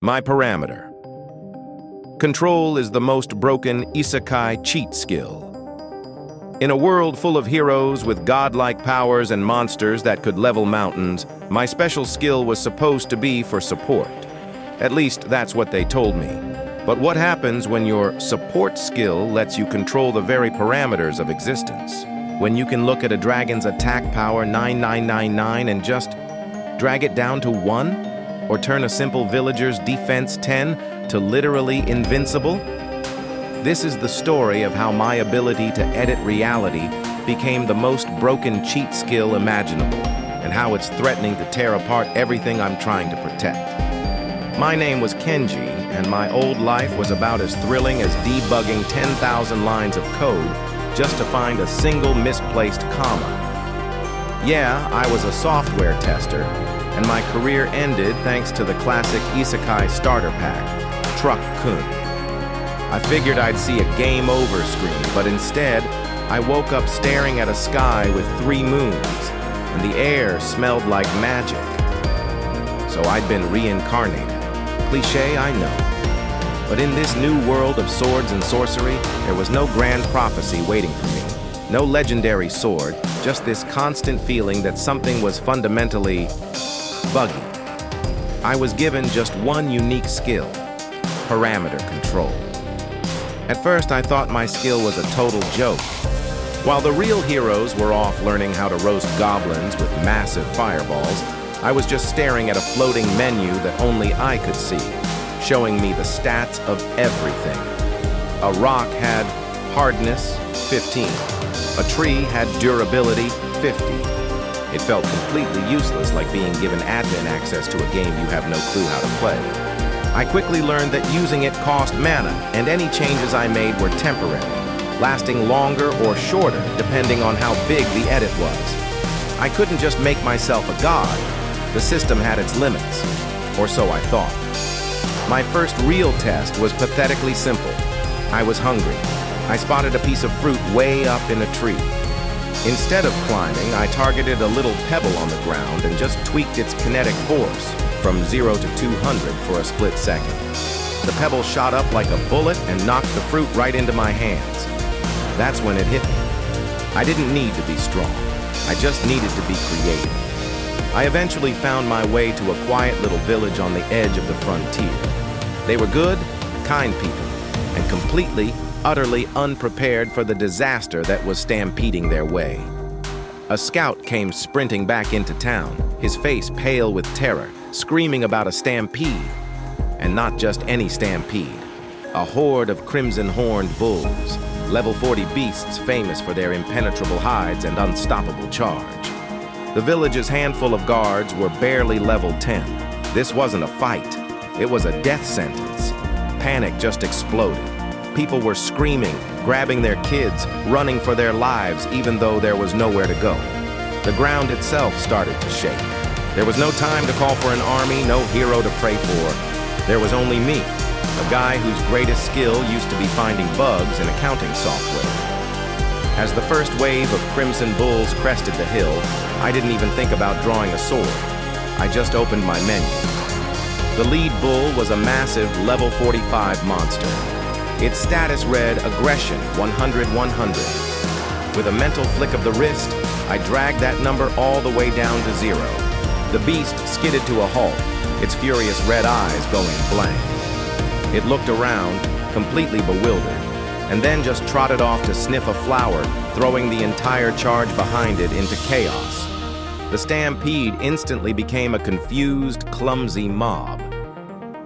My parameter. Control is the most broken isekai cheat skill. In a world full of heroes with godlike powers and monsters that could level mountains, my special skill was supposed to be for support. At least that's what they told me. But what happens when your support skill lets you control the very parameters of existence? When you can look at a dragon's attack power 9999 and just drag it down to 1? Or turn a simple villager's defense 10 to literally invincible? This is the story of how my ability to edit reality became the most broken cheat skill imaginable, and how it's threatening to tear apart everything I'm trying to protect. My name was Kenji, and my old life was about as thrilling as debugging 10,000 lines of code just to find a single misplaced comma. Yeah, I was a software tester, and my career ended thanks to the classic Isekai starter pack, Truck Kun. I figured I'd see a game over screen, but instead, I woke up staring at a sky with 3 moons, and the air smelled like magic. So I'd been reincarnated. Cliché, I know. But in this new world of swords and sorcery, there was no grand prophecy waiting for me. No legendary sword, just this constant feeling that something was fundamentally buggy. I was given just one unique skill: parameter control. At first, I thought my skill was a total joke. While the real heroes were off learning how to roast goblins with massive fireballs, I was just staring at a floating menu that only I could see, showing me the stats of everything. A rock had hardness, 15. A tree had durability, 50. It felt completely useless, like being given admin access to a game you have no clue how to play. I quickly learned that using it cost mana, and any changes I made were temporary, lasting longer or shorter depending on how big the edit was. I couldn't just make myself a god. The system had its limits, or so I thought. My first real test was pathetically simple. I was hungry. I spotted a piece of fruit way up in a tree. Instead of climbing, I targeted a little pebble on the ground and just tweaked its kinetic force from 0 to 200 for a split second. The pebble shot up like a bullet and knocked the fruit right into my hands. That's when it hit me. I didn't need to be strong. I just needed to be creative. I eventually found my way to a quiet little village on the edge of the frontier. They were good, kind people, and completely, utterly unprepared for the disaster that was stampeding their way. A scout came sprinting back into town, his face pale with terror, screaming about a stampede. And not just any stampede. A horde of crimson-horned bulls, level 40 beasts famous for their impenetrable hides and unstoppable charge. The village's handful of guards were barely level 10. This wasn't a fight. It was a death sentence. Panic just exploded. People were screaming, grabbing their kids, running for their lives even though there was nowhere to go. The ground itself started to shake. There was no time to call for an army, no hero to pray for. There was only me, a guy whose greatest skill used to be finding bugs in accounting software. As the first wave of crimson bulls crested the hill, I didn't even think about drawing a sword. I just opened my menu. The lead bull was a massive level 45 monster. Its status read Aggression 100-100. With a mental flick of the wrist, I dragged that number all the way down to 0. The beast skidded to a halt, its furious red eyes going blank. It looked around, completely bewildered, and then just trotted off to sniff a flower, throwing the entire charge behind it into chaos. The stampede instantly became a confused, clumsy mob.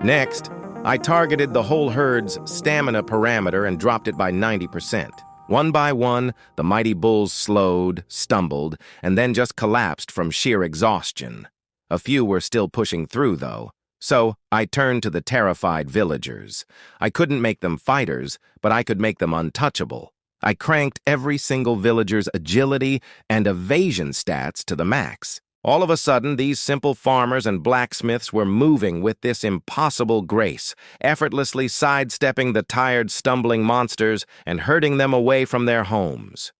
Next, I targeted the whole herd's stamina parameter and dropped it by 90%. One by one, the mighty bulls slowed, stumbled, and then just collapsed from sheer exhaustion. A few were still pushing through, though. So I turned to the terrified villagers. I couldn't make them fighters, but I could make them untouchable. I cranked every single villager's agility and evasion stats to the max. All of a sudden, these simple farmers and blacksmiths were moving with this impossible grace, effortlessly sidestepping the tired, stumbling monsters and herding them away from their homes.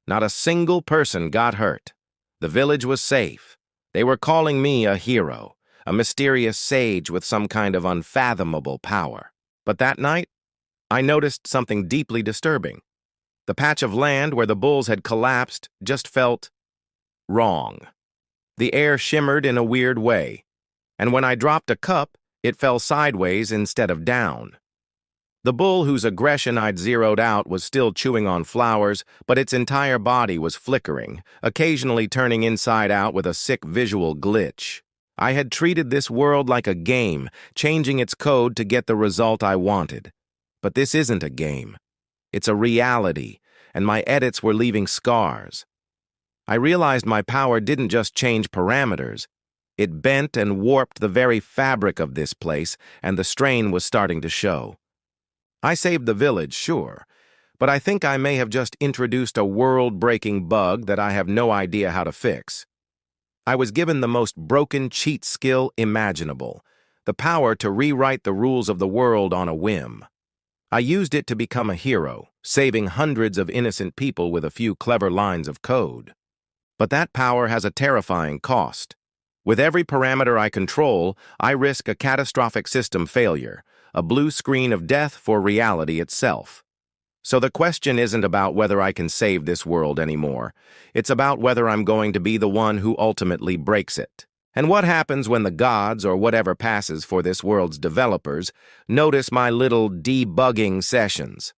Not a single person got hurt. The village was safe. They were calling me a hero. a mysterious sage with some kind of unfathomable power. But that night, I noticed something deeply disturbing. The patch of land where the bulls had collapsed just felt wrong. The air shimmered in a weird way, and when I dropped a cup, it fell sideways instead of down. The bull whose aggression I'd zeroed out was still chewing on flowers, but its entire body was flickering, occasionally turning inside out with a sick visual glitch. I had treated this world like a game, changing its code to get the result I wanted. But this isn't a game. It's a reality, and my edits were leaving scars. I realized my power didn't just change parameters. It bent and warped the very fabric of this place, and the strain was starting to show. I saved the village, sure, but I think I may have just introduced a world-breaking bug that I have no idea how to fix. I was given the most broken cheat skill imaginable, the power to rewrite the rules of the world on a whim. I used it to become a hero, saving hundreds of innocent people with a few clever lines of code. But that power has a terrifying cost. With every parameter I control, I risk a catastrophic system failure, a blue screen of death for reality itself. So the question isn't about whether I can save this world anymore. It's about whether I'm going to be the one who ultimately breaks it. And what happens when the gods, or whatever passes for this world's developers, notice my little debugging sessions?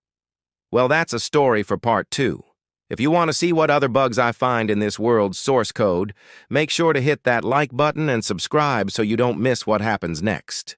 Well, that's a story for part 2. If you want to see what other bugs I find in this world's source code, make sure to hit that like button and subscribe so you don't miss what happens next.